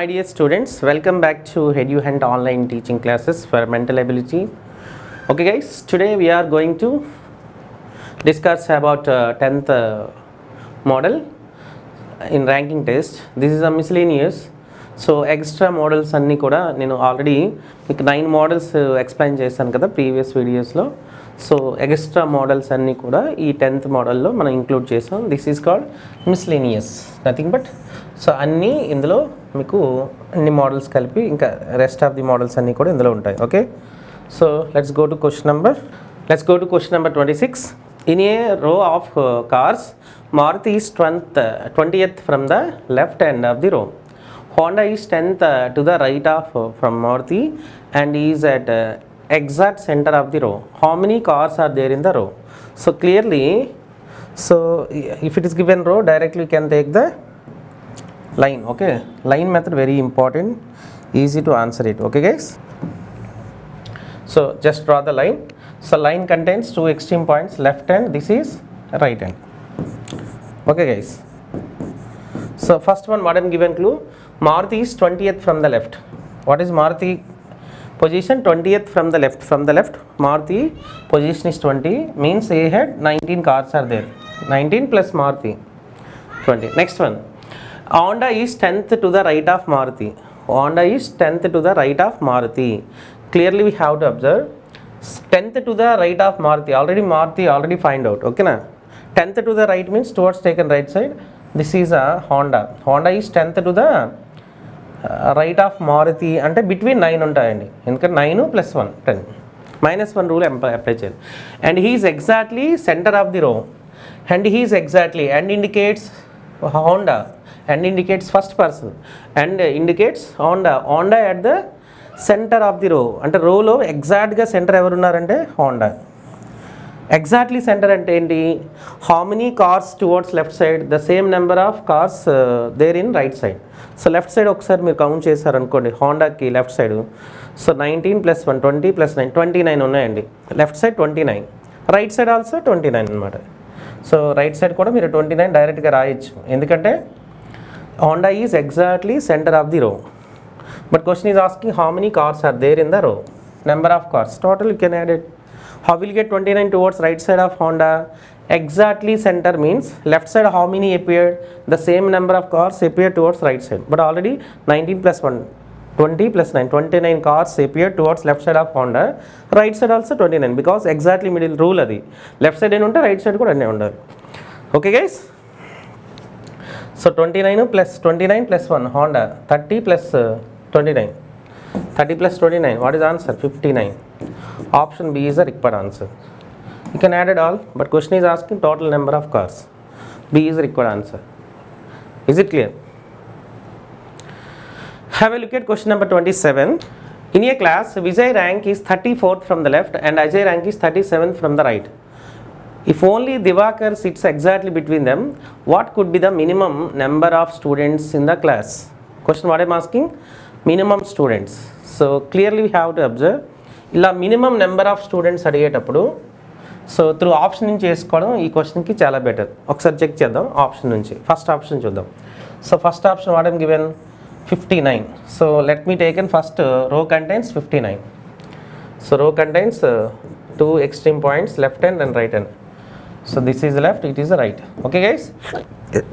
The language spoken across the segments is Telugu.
my dear students, welcome back to EduHunt online teaching classes for mental ability. Okay guys, today we are going to discuss about 10th model in ranking test. This is a miscellaneous. So extra models అన్నీ కూడా నేను ఆల్రెడీ మీకు 9 మోడల్స్ ఎక్స్ప్లెయిన్ చేశాను కదా ప్రీవియస్ వీడియోస్లో. సో ఎక్స్ట్రా మోడల్స్ అన్నీ కూడా ఈ 10th మోడల్లో మనం ఇంక్లూడ్ చేసాం. This is called miscellaneous, nothing but. So అన్నీ ఇందులో మీకు అన్ని మోడల్స్ కలిపి ఇంకా రెస్ట్ ఆఫ్ ది మోడల్స్ అన్నీ కూడా ఇందులో ఉంటాయి. Okay, so let's go to question number 26. In a row of cars, Maruti is 20th from the left end of the row. Honda is 10th to the right of from Maruti and is at exact center of the row. How many cars are there in the row? So clearly, so if it is given row, directly you can take the line. Okay, line method very important, easy to answer it. Okay guys, so just draw the line. So line contains two extreme points, left hand, this is right hand. Okay guys, so first one, what I am given clue, Maruti is 20th from the left. What is Maruti position? 20th from the left. From the left, Maruti position is 20, means A had 19 cars are there. 19 plus Maruti 20. Next one, Honda is 10th to the right of Maruti. Honda is 10th to the right of Maruti. Clearly we have to observe 10th to the right of Maruti already find out. Okay na, 10th to the right means towards taken right side. This is a Honda is 10th to the right of Maruti అంటే బిట్వీన్ 9 ఉంటాయండి, ఎందుకంటే 9 + 1 10 -1 రూల్ అప్లై చేయాలి. And he's exactly centre of the row, and he's exactly and indicates Honda, and indicates first person, and indicates Honda at the centre of the row. అంటే రోలో ఎగ్జాక్ట్గా సెంటర్ ఎవరు ఉన్నారంటే Honda. ఎగ్జాక్ట్లీ సెంటర్ అంటే ఏంటి? How many cars towards left side, the same number of cars there in right side. So left side ఒకసారి మీరు కౌంట్ చేశారనుకోండి, హోండాకి లెఫ్ట్ సైడ్, సో 19 + 1 20 + 9 29 ఉన్నాయండి. Left side 29, right side also 29 అనమాట. సో రైట్ సైడ్ కూడా మీరు 29 డైరెక్ట్గా రాయొచ్చు, ఎందుకంటే Honda is exactly centre of the row. But question is asking how many cars are there in the row, number of cars total you can add it. How will you get 29 towards right side of Honda? Exactly center means left side how many appeared? The same number of cars appeared towards right side. But already 19 + 1 20 + 9 29 cars appeared towards left side of Honda. Right side also 29 because exactly middle rule adi. Left side enu unte right side kuda anne undali. Okay guys. So 29 + 1 Honda 30 + 29. 30 + 29, what is answer? 59. Option B is the required answer. You can add it all, but question is asking total number of cars. B is the required answer. Is it clear? Have a look at question number 27. In a class, Vijay rank is 34th from the left and Ajay rank is 37th from the right. If only Divakar sits exactly between them, what could be the minimum number of students in the class? Question what I am asking? Minimum students. So clearly we have to observe, ఇలా మినిమం నెంబర్ ఆఫ్ స్టూడెంట్స్ అడిగేటప్పుడు సో త్రూ ఆప్షన్ నుంచి చేసుకోవడం ఈ క్వశ్చన్కి చాలా బెటర్. ఒకసారి చెక్ చేద్దాం ఆప్షన్ నుంచి. ఫస్ట్ ఆప్షన్ చూద్దాం. So first option what I'm given 59. So let me taken first row contains 59. So రో contains 2 extreme points, left hand and right hand. So this is left, it is the right. Okay guys,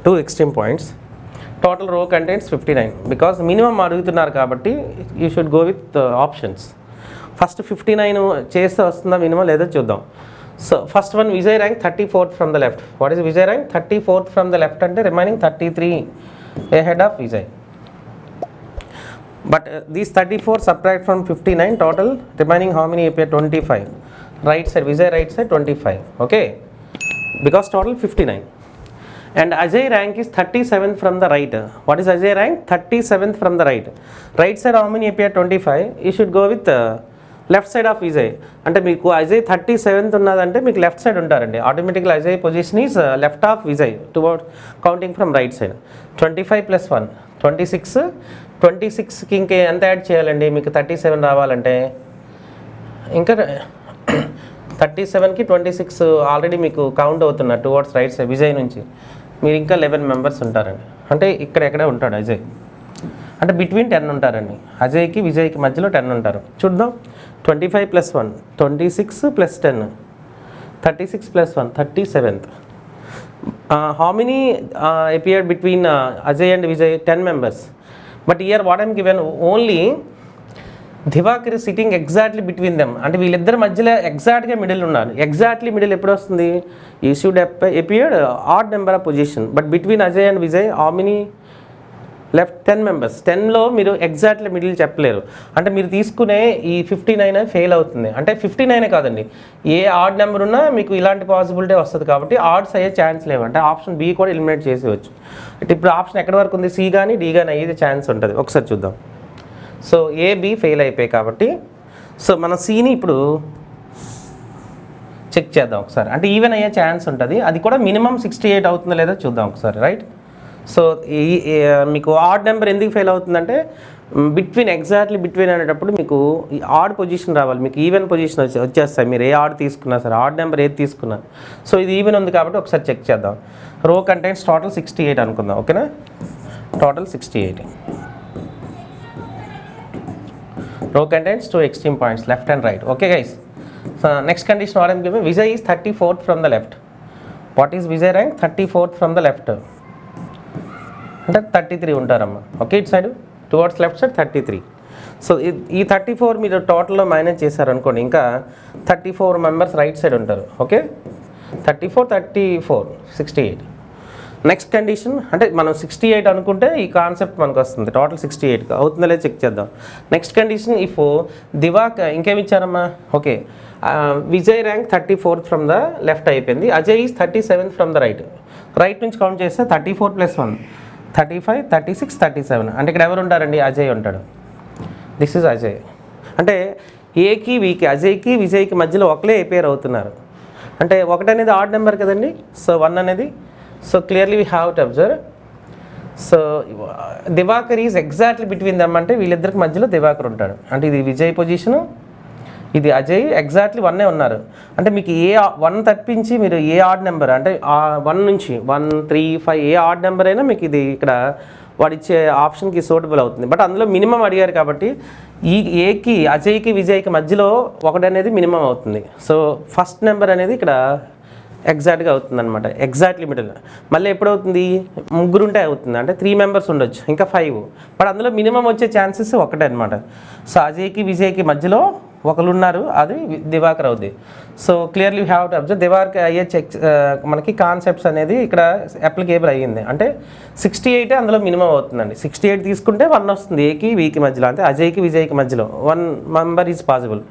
2 extreme points. Total row contains 59 because minimum అడుగుతున్నారు కాబట్టి you should go with options. First 59 చేస్తే వస్తుందా మినిమం లేదో చూద్దాం. So first one, Vijay rank 34th from the left. What is Vijay rank? 34th from the left అంటే remaining 33 ahead of Vijay. But these 34 subtract from 59, total remaining how many appear? 25. Right side, Vijay right side 25. Okay, because total 59. And Ajay rank is 37th from the right. What is Ajay rank? 37th from the right. Right side how many appear? 25. You should go with left side of Vijay. అంటే మీకు అజయ్ 37th ఉన్నదంటే మీకు లెఫ్ట్ సైడ్ ఉంటారండి. ఆటోమేటిక్గా Ajay position is left of Vijay towards counting from right side. 25 + 1 26. 26కి ఇంకే ఎంత యాడ్ చేయాలండి మీకు 37 రావాలంటే? ఇంకా 37కి 26 ఆల్రెడీ మీకు కౌంట్ అవుతున్నారు టువర్డ్స్ రైట్ సైడ్ విజయ్ నుంచి. మీరు ఇంకా 11 మెంబర్స్ ఉంటారండి, అంటే ఇక్కడ ఎక్కడే ఉంటాడు అజయ్. అంటే బిట్వీన్ 10 ఉంటారండి. అజయ్కి విజయ్కి మధ్యలో 10 ఉంటారు. చూద్దాం. 25 + 1 26 + 10 36 + 1 37th. How many appeared between Ajay and Vijay? 10 members. But here what I am given, only Diwakar is sitting exactly between them. అంటే వీళ్ళిద్దరి మధ్యలో ఎగ్జాక్ట్గా మిడిల్ ఉన్నారు. ఎగ్జాక్ట్లీ మిడిల్ ఎప్పుడు వస్తుంది? ఈ should appeared odd number of position. But between Ajay and Vijay, how many left? 10 members. 10లో మీరు ఎగ్జాక్ట్లీ మిడిల్ చెప్పలేరు. అంటే మీరు తీసుకునే ఈ 59 ఫెయిల్ అవుతుంది. అంటే 59 కాదండి, ఏ ఆడ్ నెంబర్ ఉన్నా మీకు ఇలాంటి పాసిబిలిటీ వస్తుంది. కాబట్టి ఆడ్స్ అయ్యే ఛాన్స్ లేవు. అంటే ఆప్షన్ బి కూడా ఎలిమినేట్ చేసేవచ్చు. అంటే ఇప్పుడు ఆప్షన్ ఎక్కడి వరకు ఉంది? సి కానీ డి కానీ అయ్యే ఛాన్స్ ఉంటుంది. ఒకసారి చూద్దాం. సో ఏ బి ఫెయిల్ అయిపోయాయి కాబట్టి సో మనం సిని ఇప్పుడు చెక్ చేద్దాం ఒకసారి. అంటే ఈవెన్ అయ్యే ఛాన్స్ ఉంటుంది. అది కూడా మినిమం 68 అవుతుందో లేదో చూద్దాం ఒకసారి. రైట్. సో మీకు ఆడ్ నెంబర్ ఎందుకు ఫెయిల్ అవుతుందంటే ఎగ్జాక్ట్లీ బిట్వీన్ అనేటప్పుడు మీకు ఆడ్ పొజిషన్ రావాలి. మీకు ఈవెన్ పొజిషన్ వచ్చేస్తాయి మీరు ఏ ఆడ్ తీసుకున్నా సరే, ఆడ్ నెంబర్ ఏది తీసుకున్నా. సో ఇది ఈవెన్ ఉంది కాబట్టి ఒకసారి చెక్ చేద్దాం. రో కంటైన్స్ టోటల్ 68 అనుకుందాం. ఓకేనా? Total 68. Row contains 2 extreme points, left and right. Okay guys. So next condition what I am given, Vijay is 34th from the left. What is Vijay rank? 34th from the left. అంటే 33 ఉంటారమ్మా. ఓకే, ఇటు side towards left side 33. So ఈ 34 మీరు టోటల్లో మైనస్ చేశారనుకోండి, ఇంకా 34 మెంబర్స్ రైట్ సైడ్ ఉంటారు. ఓకే, 34 68. నెక్స్ట్ కండిషన్ అంటే మనం 68 అనుకుంటే ఈ కాన్సెప్ట్ మనకు వస్తుంది. టోటల్ 68 అవుతుందో లేదో చెక్ చేద్దాం. నెక్స్ట్ కండిషన్ ఇఫ్ ఇంకేమి ఇచ్చారమ్మా? Okay, Vijay rank 34th from the left అయిపోయింది. Ajay is 37th from the right నుంచి కౌంట్ చేస్తే 34 + 1 35 36 37. అంటే ఇక్కడ ఎవరు ఉంటారండి? అజయ్ ఉంటాడు. This is Ajay. అంటే ఏకి వీకి అజయ్కి విజయ్కి మధ్యలో ఒకలే పేర్ అవుతున్నారు. అంటే 1 అనేది ఆడ్ నెంబర్ కదండి. సో 1 అనేది, so clearly we have to observe. So Diwakar is exactly between them. అంటే వీళ్ళిద్దరికి మధ్యలో దివాకర్ ఉంటాడు. అంటే ఇది విజయ్ పొజిషను, ఇది అజయ్, ఎగ్జాక్ట్లీ 1 ఉన్నారు. అంటే మీకు ఏ 1 తప్పించి మీరు ఏ ఆడ్ నెంబర్ అంటే 1 నుంచి 1 3 5 ఏ ఆడ్ నెంబర్ అయినా మీకు ఇది ఇక్కడ వాడిచ్చే ఆప్షన్కి సూటబుల్ అవుతుంది. బట్ అందులో మినిమం అడిగారు కాబట్టి ఈ ఏకి అజయ్కి విజయ్కి మధ్యలో 1 అనేది మినిమం అవుతుంది. సో ఫస్ట్ నెంబర్ అనేది ఇక్కడ ఎగ్జాక్ట్గా అవుతుంది అనమాట. Exactly middle. మళ్ళీ ఎప్పుడవుతుంది? 3 ఉంటే అవుతుంది. అంటే 3 మెంబర్స్ ఉండొచ్చు, ఇంకా 5. బట్ అందులో మినిమం వచ్చే ఛాన్సెస్ 1 అనమాట. సో అజయ్కి విజయ్కి మధ్యలో ఒకరు ఉన్నారు, అది దివాకర్ అవుద్ది. So clearly have to observe Diwakar అయ్యే చెక్ మనకి కాన్సెప్ట్స్ అనేది ఇక్కడ అప్లికేబుల్ అయ్యింది. అంటే 68 అందులో మినిమం అవుతుందండి. 68 తీసుకుంటే 1 వస్తుంది ఏకి వీకి మధ్యలో. అంటే అజయ్కి విజయ్కి మధ్యలో 1 మెంబర్ ఈజ్ పాసిబుల్.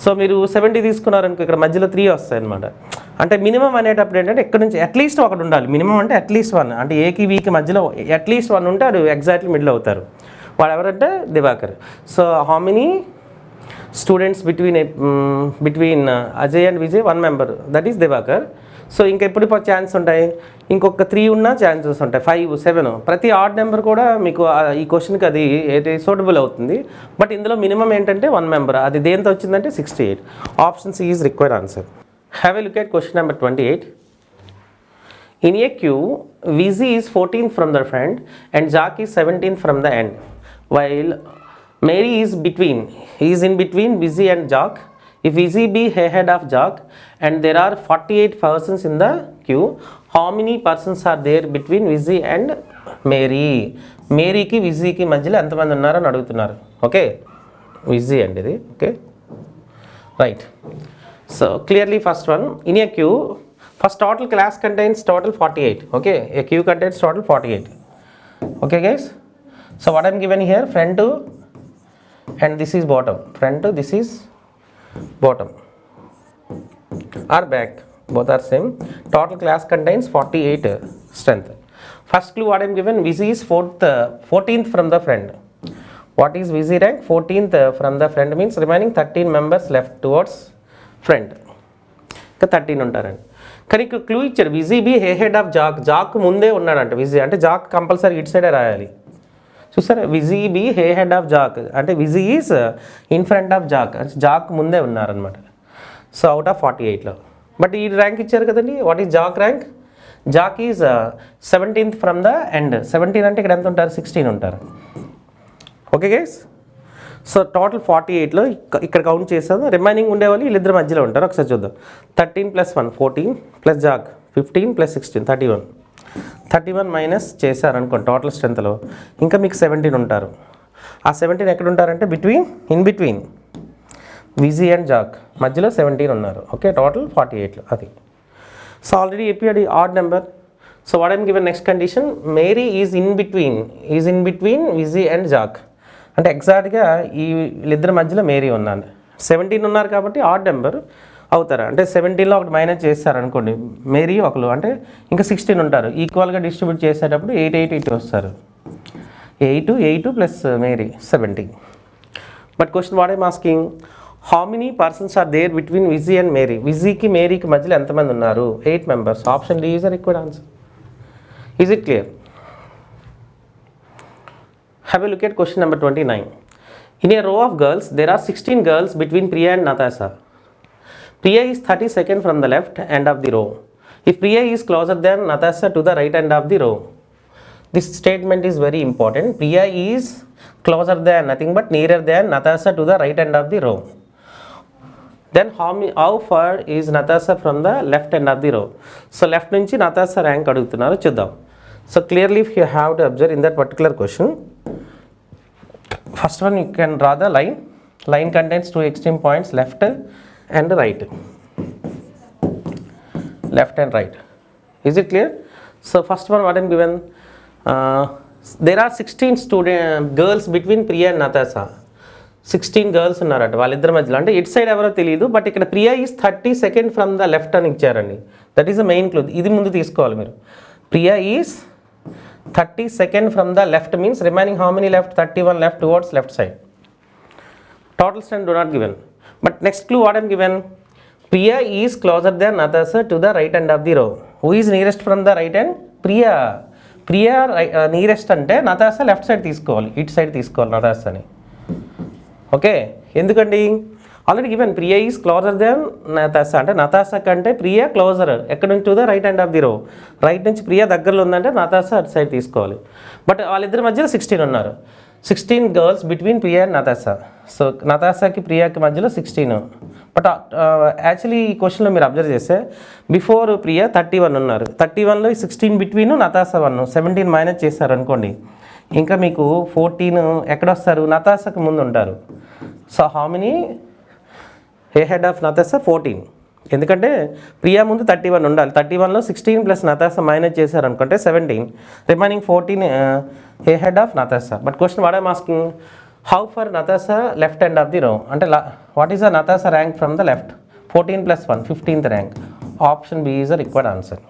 సో మీరు 70 తీసుకున్నారనుకో, ఇక్కడ మధ్యలో 3 వస్తాయి అనమాట. అంటే మినిమం అనేటప్పుడు ఏంటంటే ఇక్కడ నుంచి అట్లీస్ట్ 1 ఉండాలి. మినిమం అంటే అట్లీస్ట్ 1. అంటే ఏకి వీకి మధ్యలో అట్లీస్ట్ 1 ఉంటే అది ఎగ్జాక్ట్లీ మిడిల్ అవుతారు. వాడు ఎవరంటే Diwakar. So how many students between Ajay and Vijay? 1 member, that is Diwakar. So ఇంకెప్పుడు ఛాన్స్ ఉంటాయి? ఇంకొక 3 ఉన్న ఛాన్సెస్ ఉంటాయి. 5 7 ప్రతి ఆడ్ నెంబర్ కూడా మీకు ఈ క్వశ్చన్కి అది సూటబుల్ అవుతుంది. బట్ ఇందులో మినిమం ఏంటంటే 1 మెంబర్. అది దేంతో వచ్చిందంటే 68. Option C is required answer. Have a look at question number 28. In a queue, Vizzy is 14th from the front and Jack is 17th from the end, while Mary is in between Vizzy and Jack. If Vizzy be ahead of Jack and there are 48 persons in the queue, how many persons are there between Vizzy and Mary? మేరీకి విజీకి మధ్యలో ఎంతమంది ఉన్నారని అడుగుతున్నారు. ఓకే, విజీ అండి ఇది. Okay, right. So clearly first one, in a queue, first total class contains total 48. Okay, a queue contains total 48. Okay guys, so what I am given here, front to and this is bottom, front to this is bottom or back, both are same. Total class contains 48 strength. First clue what I am given, Vizzy is 14th from the front. What is Vizzy rank? 14th from the front means remaining 13 members left towards front, ఇంకా 13 ఉంటారండి. కానీ ఇక్కడ క్లూ ఇచ్చారు, Viji be head of Jack. Jack ముందే ఉన్నాడంట విజీ. అంటే జాక్ కంపల్సరీ ఇటు సైడే రాయాలి. చూసారా, Viji be head of Jack అంటే Viji is in front of Jack. అంటే జాక్ ముందే ఉన్నారనమాట. సో అవుట్ ఆఫ్ 48లో. బట్ ఈ ర్యాంక్ ఇచ్చారు కదండి. What is Jack rank? Jack is 17th from the end. 17 అంటే ఇక్కడ ఎంత ఉంటారు? 16 ఉంటారు. Okay guys. సో టోటల్ 48లో ఇక్కడ కౌంట్ చేస్తాను. రిమైనింగ్ ఉండేవాళ్ళు వీళ్ళిద్దరి మధ్యలో ఉంటారు. ఒకసారి చూద్దాం. 13 + 1 14 ప్లస్ జాగ్ 15 + 16 31 మైనస్ చేశారనుకోండి టోటల్ స్ట్రెంత్లో, ఇంకా మీకు 17 ఉంటారు. ఆ 17 ఎక్కడ ఉంటారంటే in between Viji and Jack మధ్యలో 17 ఉన్నారు. ఓకే, టోటల్ 48లో అది. సో ఆల్రెడీ చెప్పాడు odd number. So what I'm given next condition, Mary is in between Viji and Jack. అంటే ఎగ్జాక్ట్గా ఈ వీళ్ళిద్దరి మధ్యలో మేరీ ఉన్నాను. 17 ఉన్నారు కాబట్టి ఆడ్ నెంబర్ అవుతారు. అంటే 17లో ఒకటి మైనస్ చేస్తారనుకోండి, మేరీ ఒకరు అంటే ఇంకా 16 ఉంటారు. ఈక్వల్గా డిస్ట్రిబ్యూట్ చేసేటప్పుడు 8 8 8 వస్తారు. 8 plus Mary 17. But question what I'm asking, how many persons are there between Viji and Mary? విజీకి మేరీకి మధ్యలో ఎంతమంది ఉన్నారు? 8 members. Option D is the required answer. Is it clear? Have a look at question number 29. In a row of girls, there are 16 girls between Priya and Natasha. Priya is 32nd from the left end of the row. If Priya is closer than Natasha to the right end of the row, this statement is very important. Priya is closer than, nothing but nearer than Natasha to the right end of the row. Then how far is Natasha from the left end of the row? So left nunchi Natasha rank adugutunnaru chuddam. So clearly if you have to observe in that particular question, first one you can draw the line contains two extreme points, left and right. Is it clear? So first one what I'm given, there are 16 girls between Priya and Natasha. 16 girls ఉన్నారట వాళ్ళిద్దరి మధ్యలో. అంటే ఇట్ సైడ్ ఎవరో తెలియదు, బట్ ఇక్కడ Priya is 32nd from the left అని ఇచ్చారండి. That is the main clue. ఇది ముందు తీసుకోవాలి మీరు. Priya is 32nd from the left means remaining how many left? 31 left towards left side. Total strength do not given. But next clue what I am given, Priya is closer than Natasha to the right end of the row. Who is nearest from the right end? Priya nearest అంటే Natasha left side తీసుకోవాలి, ఇట్ సైడ్ తీసుకోవాలి Natasha అని. ఓకే, ఎందుకండి already given Priya is closer than Natasha. అంటే నతాషా కంటే ప్రియా క్లోజర్ ఎక్కడ నుంచి? To the right hand of the row. Right నుంచి ప్రియా దగ్గరలో ఉందంటే నతాషా అటు సైడ్ తీసుకోవాలి. బట్ వాళ్ళిద్దరి మధ్యలో 16 ఉన్నారు. 16 girls between Priya and Natasha. So నతాషాకి ప్రియాకి మధ్యలో 16. బట్ యాక్చువల్లీ ఈ క్వశ్చన్లో మీరు అబ్జర్వ్ చేస్తే బిఫోర్ ప్రియా 31 ఉన్నారు. 31లో 16 బిట్వీన్ నతాషా 1, 17 మైనస్ చేస్తారు అనుకోండి, ఇంకా మీకు 14 ఎక్కడొస్తారు? నతాషాకి ముందు ఉంటారు. So how many head of Natasha? 14. ఎందుకంటే ప్రియా ముందు 31 ఉండాలి. 31లో 16 ప్లస్ నతాషా మైనస్ చేశారు అనుకుంటే 17, remaining 14 head of Natasha. But question what I'm asking, how far Natasha left end of the row? అంటే what is the Natasha rank from the left? 14 + 1 15th rank. Option B is the required answer.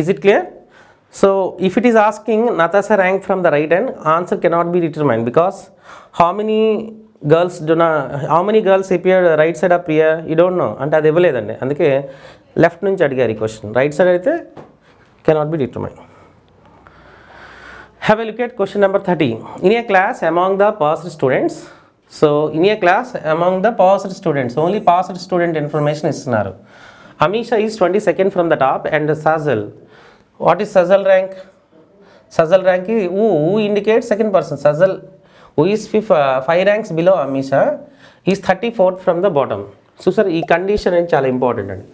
Is it clear? So if it is asking Natasha rank from the right end, answer cannot be determined because how many girls appear right side of Priya, you don't know. అంటే అది ఇవ్వలేదండి, అందుకే లెఫ్ట్ నుంచి అడిగారు ఈ క్వశ్చన్. రైట్ సైడ్ అయితే cannot be determined. Have a look at question number 30. In a class among the passed students, so in a class among the passed students, only passed student information ఇస్తున్నారు. Amisha is 22nd from the top and Sazal. What is Sazal rank? Sazal rank is who indicates second person. Sazal, who is 5 ranks below Amisha, is 34th from the bottom. So sir, ఈ కండిషన్ అనేది చాలా ఇంపార్టెంట్ అండి.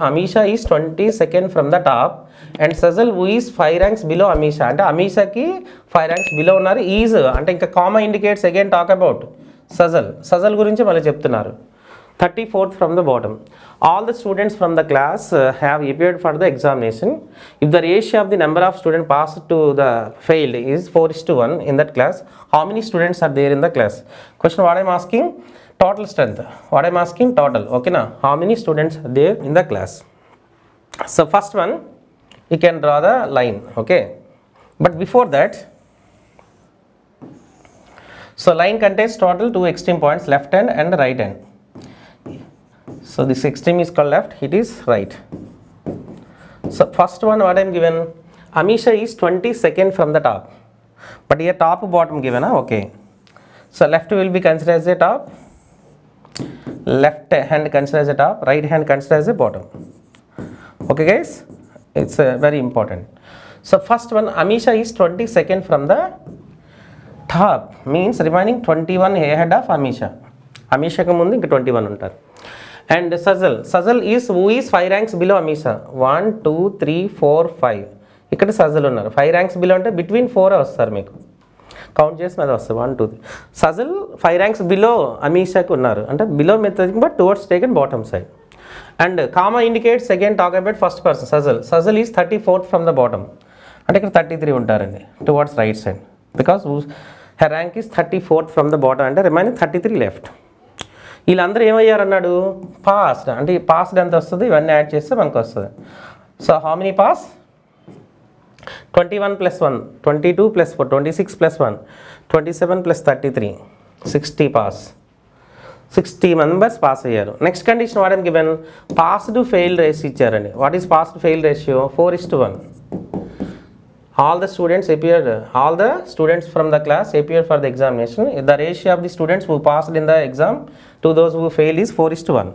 Amisha is 22nd from the top and Sazal who is 5 ranks below Amisha. అంటే అమీషాకి 5 ranks below ఉన్నారు. ఈజ్ అంటే ఇంకా comma indicates again talk about Sazal గురించి మళ్ళీ చెప్తున్నారు. 34th from the bottom. All the students from the class have appeared for the examination. If the ratio of the number of students passed to the failed is 4:1 in that class, how many students are there in the class? Question what I am asking, total strength. What I am asking, total. Okay na? How many students are there in the class? So first one, you can draw the line. Okay. But before that, so line contains total 2 extreme points, left hand and right hand. So this extreme is called left, it is right. So first one what I am given, Amisha is 22nd from the top. But here top bottom given, okay. So left will be considered as a top, left hand considered as a top, right hand considered as a bottom. Okay guys, it's very important. So first one, Amisha is 22nd from the top means remaining 21 head of Amisha. అమీషాకి ముందు ఇంకా 21 ఉంటారు. And Sajal is who is 5 ranks below Amisha. 1 2 3 4 5 ఇక్కడ సజల్ ఉన్నారు. 5 ర్యాంక్స్ బిలో అంటే బిట్వీన్ 4 వస్తారు, మీకు కౌంట్ చేసిన అది వస్తుంది 1 2 3. సజల్ 5 ర్యాంక్స్ బిలో అమీషాకి ఉన్నారు, అంటే below method but towards taken bottom side. And Kama indicates again talk about first person Sajal is 34th from the bottom, అంటే ఇక్కడ 33 ఉంటారండి towards right side, because her rank is 34th from the bottom, అంటే రిమైనింగ్ 33 లెఫ్ట్. వీళ్ళందరూ ఏమయ్యారు అన్నాడు, పాస్డ్. అంటే పాస్డ్ ఎంత వస్తుంది, ఇవన్నీ యాడ్ చేస్తే మనకు వస్తుంది. So how many pass, 21 + 1 22 + 4 26 + 1 27 + 33 60 pass. 60 members pass అయ్యారు. Next condition what and given, passed fail ratio ఇచ్చారండి. What is passed fail ratio, 4:1. all the students from the class appeared for the examination. The ratio of the students who passed in the exam to those who failed is 4:1.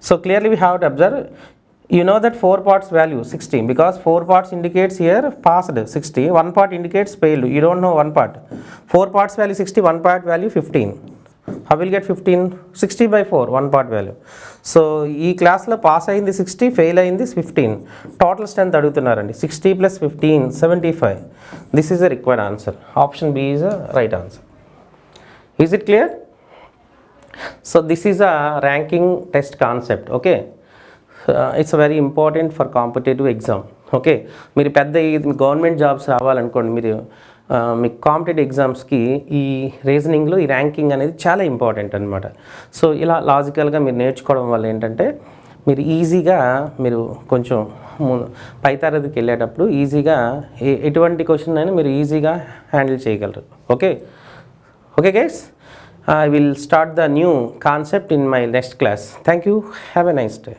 So clearly we have to observe, you know that 4 parts value 60, because 4 parts indicates here passed 60, 1 part indicates failed. You don't know 1 part. 4 parts value 60, 1 part value 15. How will get 15? 60/4 1 part value. So ఈ క్లాస్లో పాస్ అయింది 60, ఫెయిల్ అయింది 15. టోటల్ స్ట్రెంత్ అడుగుతున్నారండి. 60 + 15 75. This is a required answer. Option B is a right answer. Is it clear? So this is a ranking test concept. Okay, it's very important for competitive exam. Okay, మీరు పెద్ద గవర్నమెంట్ జాబ్స్ రావాలనుకోండి, మీరు మీకు కాంపిటేటివ్ ఎగ్జామ్స్కి ఈ రీజనింగ్లో ఈ ర్యాంకింగ్ అనేది చాలా ఇంపార్టెంట్ అనమాట. సో ఇలా లాజికల్గా మీరు నేర్చుకోవడం వల్ల ఏంటంటే మీరు ఈజీగా మీరు కొంచెం పై తరగతికి వెళ్ళేటప్పుడు ఈజీగా ఎటువంటి క్వశ్చన్ అయినా మీరు ఈజీగా హ్యాండిల్ చేయగలరు. Okay guys, I will start the new concept in my next class. Thank you. Have a nice day.